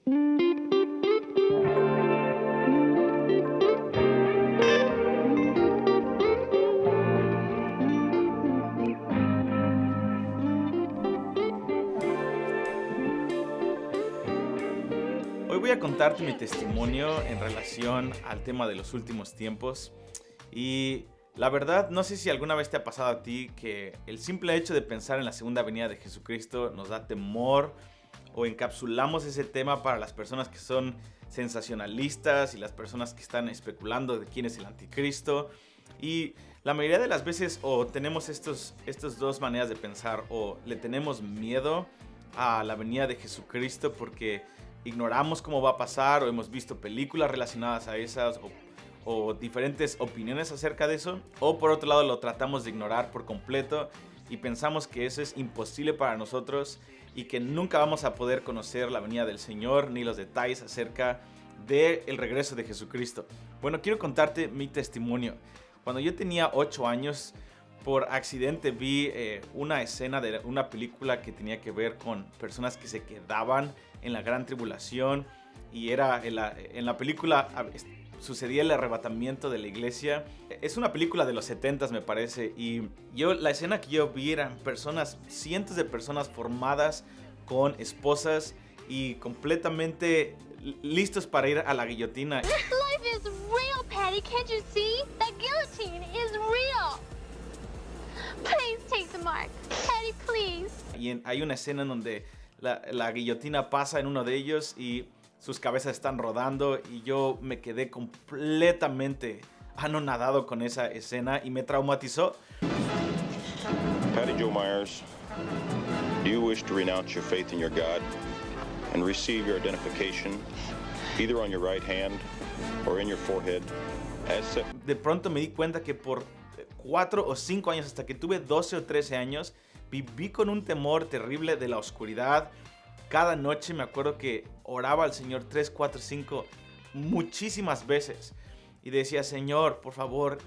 Hoy voy a contarte mi testimonio en relación al tema de los últimos tiempos y la verdad no sé si alguna vez te ha pasado a ti que el simple hecho de pensar en la segunda venida de Jesucristo nos da temor o encapsulamos ese tema para las personas que son sensacionalistas y las personas que están especulando de quién es el anticristo. Y la mayoría de las veces o tenemos estos dos maneras de pensar, o le tenemos miedo a la venida de Jesucristo porque ignoramos cómo va a pasar, o hemos visto películas relacionadas a esas, o diferentes opiniones acerca de eso, o por otro lado lo tratamos de ignorar por completo y pensamos que eso es imposible para nosotros y que nunca vamos a poder conocer la venida del Señor ni los detalles acerca del regreso de Jesucristo. Bueno, quiero contarte mi testimonio. Cuando yo tenía 8 años, por accidente vi una escena de una película que tenía que ver con personas que se quedaban en la gran tribulación, y era en la película sucedía el arrebatamiento de la iglesia. Es una película de los 70s, me parece, y la escena que yo vi eran personas, cientos de personas formadas con esposas y completamente listos para ir a la guillotina. Life is real, Patty. Can't you see? That guillotine is real. Please take the mark. Patty, please. Y hay una escena en donde la guillotina pasa en uno de ellos y sus cabezas están rodando, y yo me quedé completamente anonadado con esa escena y me traumatizó. Patty Jo Myers, do you wish to renounce your faith in your God and receive your identification either on your right hand or in your forehead as set? De pronto me di cuenta que por 4 o 5 años, hasta que tuve 12 o 13 años, viví con un temor terrible de la oscuridad. Cada noche me acuerdo que oraba al Señor 3, 4, 5, muchísimas veces. Y decía: Señor, por favor,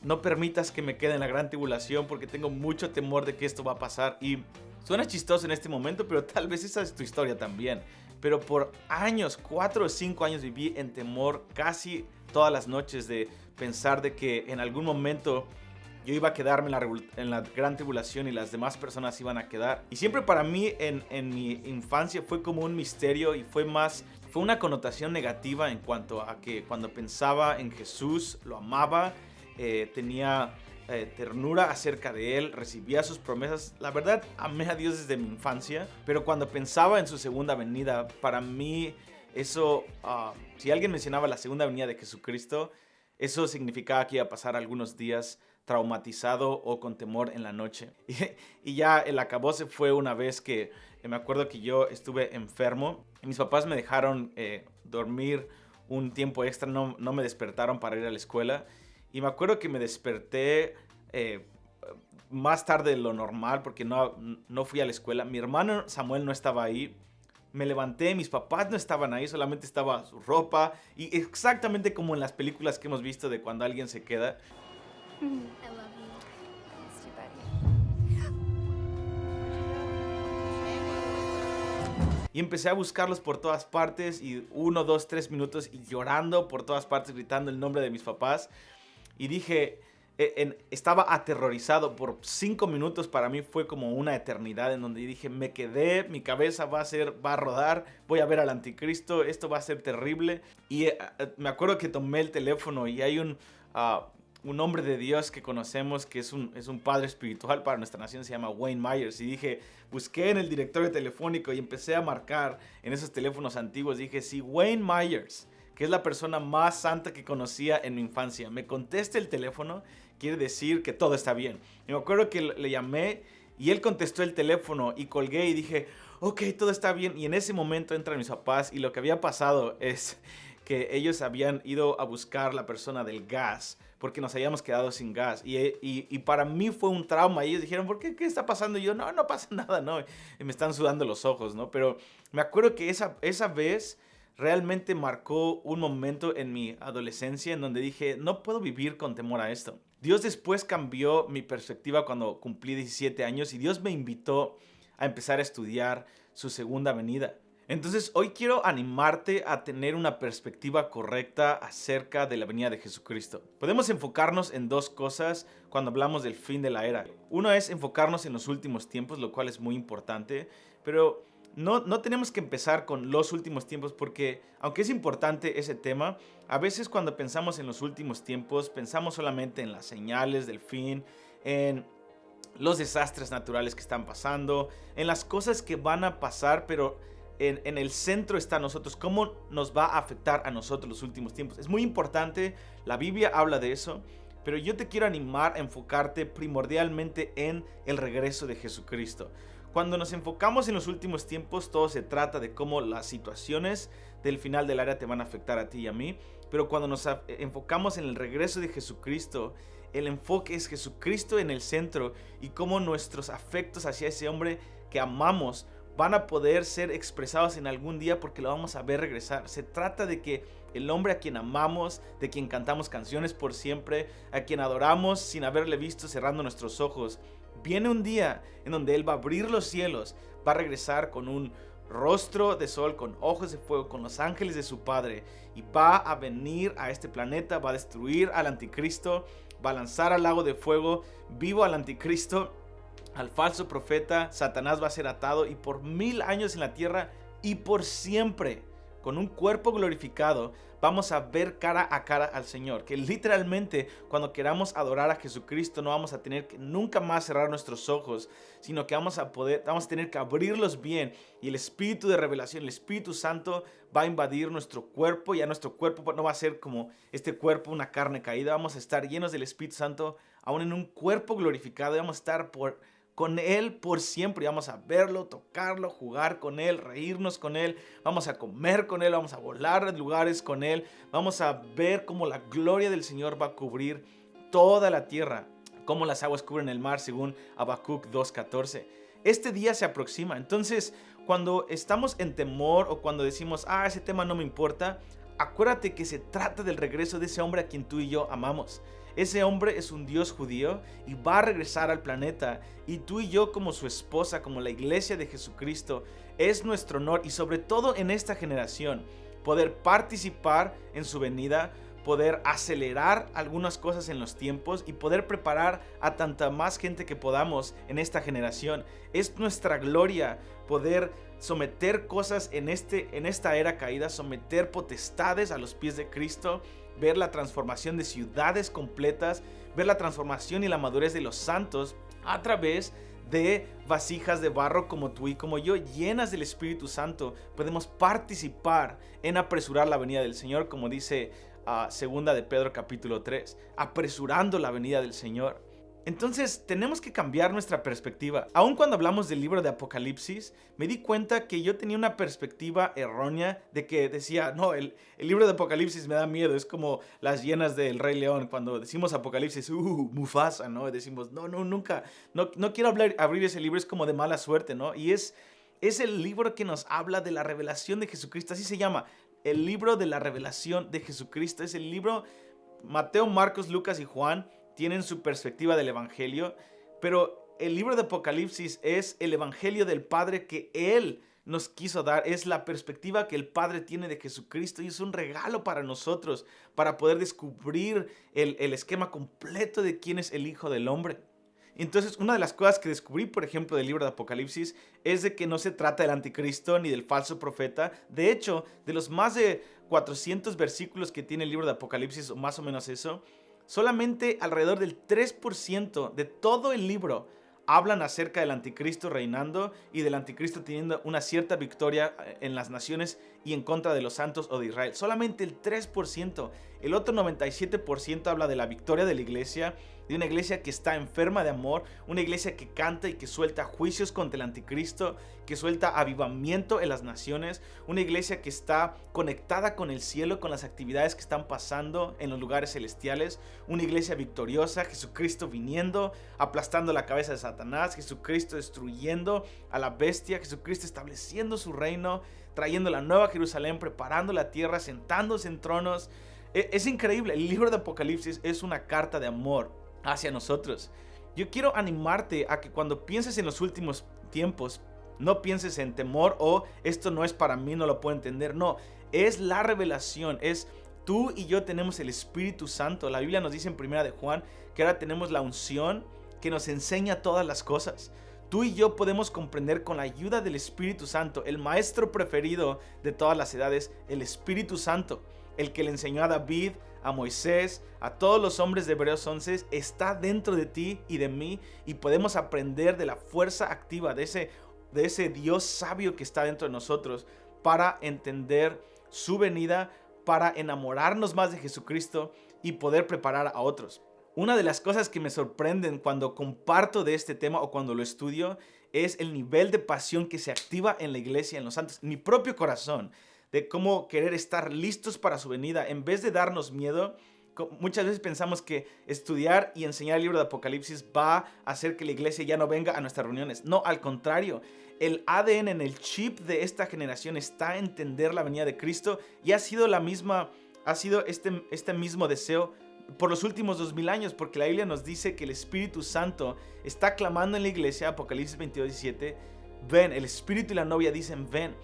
no permitas que me quede en la gran tribulación, porque tengo mucho temor de que esto va a pasar. Y suena chistoso en este momento, pero tal vez esa es tu historia también. Pero por años, 4 o 5 años, viví en temor casi todas las noches, de pensar de que en algún momento yo iba a quedarme en la gran tribulación y las demás personas iban a quedar. Y siempre para mí en mi infancia fue como un misterio, y fue una connotación negativa en cuanto a que cuando pensaba en Jesús lo amaba, tenía ternura acerca de él, recibía sus promesas. La verdad, amé a Dios desde mi infancia, pero cuando pensaba en su segunda venida, para mí eso, si alguien mencionaba la segunda venida de Jesucristo, eso significaba que iba a pasar algunos días traumatizado o con temor en la noche. Y ya el acabose fue una vez que me acuerdo que yo estuve enfermo y mis papás me dejaron dormir un tiempo extra, no me despertaron para ir a la escuela. Y me acuerdo que me desperté más tarde de lo normal porque no fui a la escuela. Mi hermano Samuel no estaba ahí. Me levanté, mis papás no estaban ahí, solamente estaba su ropa. Y exactamente como en las películas que hemos visto de cuando alguien se queda. I love you. It's too bad. Y empecé a buscarlos por todas partes, y 1, 2, 3 minutos, y llorando por todas partes, gritando el nombre de mis papás. Y dije, estaba aterrorizado por 5 minutos. Para mí fue como una eternidad, en donde dije, me quedé, mi cabeza va a rodar, voy a ver al anticristo, esto va a ser terrible. Y me acuerdo que tomé el teléfono, y hay un hombre de Dios que conocemos, que es un padre espiritual para nuestra nación, se llama Wayne Myers. Y dije, busqué en el directorio telefónico y empecé a marcar en esos teléfonos antiguos. Dije, si Wayne Myers, que es la persona más santa que conocía en mi infancia, me contesta el teléfono, quiere decir que todo está bien. Y me acuerdo que le llamé y él contestó el teléfono, y colgué y dije, ok, todo está bien. Y en ese momento entran mis papás, y lo que había pasado es que ellos habían ido a buscar la persona del gas, porque nos habíamos quedado sin gas. Y para mí fue un trauma. Ellos dijeron, ¿por qué? ¿Qué está pasando? Y yo, no pasa nada, no. Y me están sudando los ojos, ¿no? Pero me acuerdo que esa vez realmente marcó un momento en mi adolescencia en donde dije, no puedo vivir con temor a esto. Dios después cambió mi perspectiva cuando cumplí 17 años, y Dios me invitó a empezar a estudiar su segunda venida. Entonces hoy quiero animarte a tener una perspectiva correcta acerca de la venida de Jesucristo. Podemos enfocarnos en dos cosas cuando hablamos del fin de la era. Uno es enfocarnos en los últimos tiempos, lo cual es muy importante, pero no tenemos que empezar con los últimos tiempos porque, aunque es importante ese tema, a veces cuando pensamos en los últimos tiempos pensamos solamente en las señales del fin, en los desastres naturales que están pasando, en las cosas que van a pasar, pero en el centro está nosotros, cómo nos va a afectar a nosotros los últimos tiempos. Es muy importante, la Biblia habla de eso, pero yo te quiero animar a enfocarte primordialmente en el regreso de Jesucristo. Cuando nos enfocamos en los últimos tiempos, todo se trata de cómo las situaciones del final del área te van a afectar a ti y a mí, pero cuando nos enfocamos en el regreso de Jesucristo, el enfoque es Jesucristo en el centro y cómo nuestros afectos hacia ese hombre que amamos van a poder ser expresados en algún día porque lo vamos a ver regresar. Se trata de que el hombre a quien amamos, de quien cantamos canciones por siempre, a quien adoramos sin haberle visto cerrando nuestros ojos, viene un día en donde Él va a abrir los cielos, va a regresar con un rostro de sol, con ojos de fuego, con los ángeles de su Padre, y va a venir a este planeta, va a destruir al anticristo, va a lanzar al lago de fuego vivo al anticristo, al falso profeta. Satanás va a ser atado y por 1000 años en la tierra y por siempre, con un cuerpo glorificado, vamos a ver cara a cara al Señor. Que literalmente cuando queramos adorar a Jesucristo no vamos a tener que nunca más cerrar nuestros ojos, sino que vamos a tener que abrirlos bien, y el Espíritu de revelación, el Espíritu Santo va a invadir nuestro cuerpo. Ya nuestro cuerpo no va a ser como este cuerpo, una carne caída. Vamos a estar llenos del Espíritu Santo, aún en un cuerpo glorificado, y vamos a estar con Él por siempre. Vamos a verlo, tocarlo, jugar con Él, reírnos con Él, vamos a comer con Él, vamos a volar en lugares con Él, vamos a ver cómo la gloria del Señor va a cubrir toda la tierra, como las aguas cubren el mar, según Habacuc 2:14. Este día se aproxima. Entonces, cuando estamos en temor o cuando decimos, ese tema no me importa, acuérdate que se trata del regreso de ese hombre a quien tú y yo amamos. Ese hombre es un Dios judío y va a regresar al planeta, y tú y yo, como su esposa, como la iglesia de Jesucristo, es nuestro honor, y sobre todo en esta generación, poder participar en su venida, poder acelerar algunas cosas en los tiempos y poder preparar a tanta más gente que podamos en esta generación. Es nuestra gloria poder someter cosas en esta era caída, someter potestades a los pies de Cristo, ver la transformación de ciudades completas, ver la transformación y la madurez de los santos a través de vasijas de barro como tú y como yo, llenas del Espíritu Santo. Podemos participar en apresurar la venida del Señor, como dice segunda de Pedro capítulo 3, apresurando la venida del Señor. Entonces tenemos que cambiar nuestra perspectiva. Aun cuando hablamos del libro de Apocalipsis, me di cuenta que yo tenía una perspectiva errónea de que decía, no, el libro de Apocalipsis me da miedo, es como las hienas del Rey León. Cuando decimos Apocalipsis, Mufasa, ¿no? Decimos, nunca, no quiero abrir ese libro, es como de mala suerte, ¿no? Y es el libro que nos habla de la revelación de Jesucristo, así se llama, el libro de la revelación de Jesucristo. Es el libro, Mateo, Marcos, Lucas y Juan tienen su perspectiva del evangelio, pero el libro de Apocalipsis es el evangelio del Padre que Él nos quiso dar. Es la perspectiva que el Padre tiene de Jesucristo, y es un regalo para nosotros para poder descubrir el esquema completo de quién es el Hijo del Hombre. Entonces, una de las cosas que descubrí, por ejemplo, del libro de Apocalipsis, es de que no se trata del anticristo ni del falso profeta. De hecho, de los más de 400 versículos que tiene el libro de Apocalipsis, o más o menos eso, solamente alrededor del 3% de todo el libro hablan acerca del anticristo reinando y del anticristo teniendo una cierta victoria en las naciones y en contra de los santos o de Israel. Solamente el 3%. El otro 97% habla de la victoria de la iglesia, de una iglesia que está enferma de amor, una iglesia que canta y que suelta juicios contra el anticristo, que suelta avivamiento en las naciones, una iglesia que está conectada con el cielo, con las actividades que están pasando en los lugares celestiales, una iglesia victoriosa, Jesucristo viniendo, aplastando la cabeza de Satanás, Jesucristo destruyendo a la bestia, Jesucristo estableciendo su reino, trayendo la nueva Jerusalén, preparando la tierra, sentándose en tronos. Es increíble. El libro de Apocalipsis es una carta de amor hacia nosotros. Yo quiero animarte a que cuando pienses en los últimos tiempos, No pienses en temor o esto no es para mí, no lo puedo entender. No, es la revelación, es tú y yo tenemos el Espíritu Santo. La Biblia nos dice en 1 de Juan que ahora tenemos la unción que nos enseña todas las cosas. Tú y yo podemos comprender con la ayuda del Espíritu Santo, el maestro preferido de todas las edades, el Espíritu Santo, el que le enseñó a David, a Moisés, a todos los hombres de Hebreos 11, está dentro de ti y de mí, y podemos aprender de la fuerza activa de ese Dios sabio que está dentro de nosotros para entender su venida, para enamorarnos más de Jesucristo y poder preparar a otros. Una de las cosas que me sorprenden cuando comparto de este tema o cuando lo estudio es el nivel de pasión que se activa en la iglesia, en los santos, en mi propio corazón, de cómo querer estar listos para su venida. En vez de darnos miedo, muchas veces pensamos que estudiar y enseñar el libro de Apocalipsis va a hacer que la iglesia ya no venga a nuestras reuniones. No, al contrario. El ADN en el chip de esta generación está en entender la venida de Cristo y ha sido este mismo deseo por los últimos 2000 años, porque la Biblia nos dice que el Espíritu Santo está clamando en la iglesia. Apocalipsis 22:17, ven, el Espíritu y la novia dicen ven.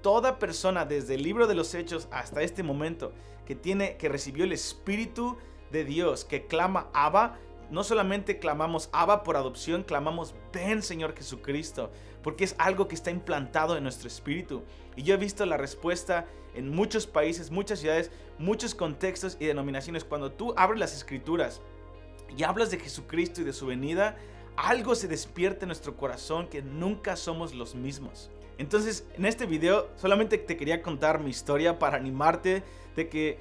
Toda persona desde el libro de los Hechos hasta este momento que recibió el Espíritu de Dios, que clama Abba, no solamente clamamos Abba por adopción, clamamos ven Señor Jesucristo, porque es algo que está implantado en nuestro espíritu. Y yo he visto la respuesta en muchos países, muchas ciudades, muchos contextos y denominaciones. Cuando tú abres las escrituras y hablas de Jesucristo y de su venida, algo se despierta en nuestro corazón que nunca somos los mismos. Entonces, en este video solamente te quería contar mi historia para animarte de que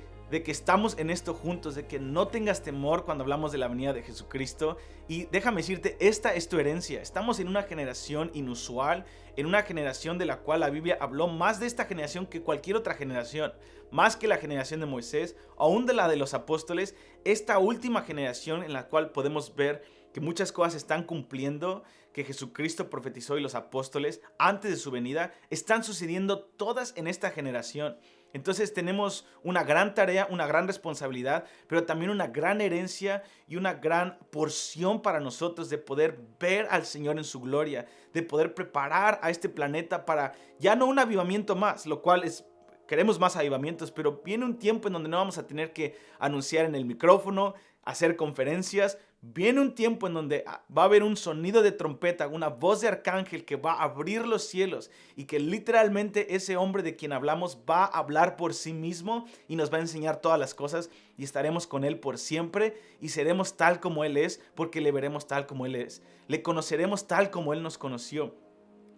estamos en esto juntos, de que no tengas temor cuando hablamos de la venida de Jesucristo. Y déjame decirte, esta es tu herencia. Estamos en una generación inusual, en una generación de la cual la Biblia habló más de esta generación que cualquier otra generación, más que la generación de Moisés, aún de la de los apóstoles. Esta última generación en la cual podemos ver que muchas cosas están cumpliendo, que Jesucristo profetizó y los apóstoles antes de su venida, están sucediendo todas en esta generación. Entonces tenemos una gran tarea, una gran responsabilidad, pero también una gran herencia y una gran porción para nosotros de poder ver al Señor en su gloria, de poder preparar a este planeta para ya no un avivamiento más, lo cual es... Queremos más avivamientos, pero viene un tiempo en donde no vamos a tener que anunciar en el micrófono, hacer conferencias. Viene un tiempo en donde va a haber un sonido de trompeta, una voz de arcángel que va a abrir los cielos y que literalmente ese hombre de quien hablamos va a hablar por sí mismo y nos va a enseñar todas las cosas y estaremos con él por siempre y seremos tal como él es porque le veremos tal como él es. Le conoceremos tal como él nos conoció.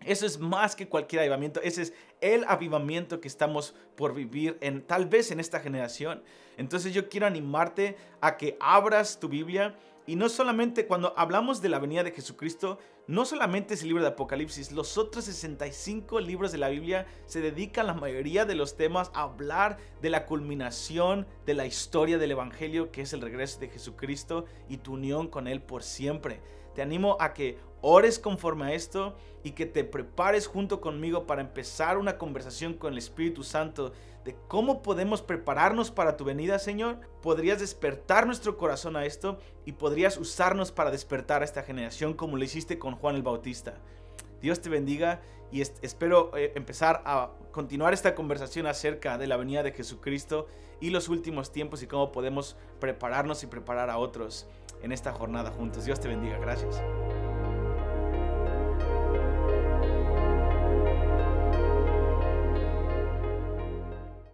Eso es más que cualquier avivamiento. Ese es el avivamiento que estamos por vivir tal vez en esta generación. Entonces yo quiero animarte a que abras tu Biblia. Y no solamente cuando hablamos de la venida de Jesucristo, no solamente es el libro de Apocalipsis. Los otros 65 libros de la Biblia se dedican la mayoría de los temas a hablar de la culminación de la historia del Evangelio, que es el regreso de Jesucristo y tu unión con Él por siempre. Te animo a que ores conforme a esto y que te prepares junto conmigo para empezar una conversación con el Espíritu Santo de cómo podemos prepararnos para tu venida, Señor. Podrías despertar nuestro corazón a esto y podrías usarnos para despertar a esta generación como lo hiciste con Juan el Bautista. Dios te bendiga y espero empezar a continuar esta conversación acerca de la venida de Jesucristo y los últimos tiempos y cómo podemos prepararnos y preparar a otros en esta jornada juntos. Dios te bendiga. Gracias.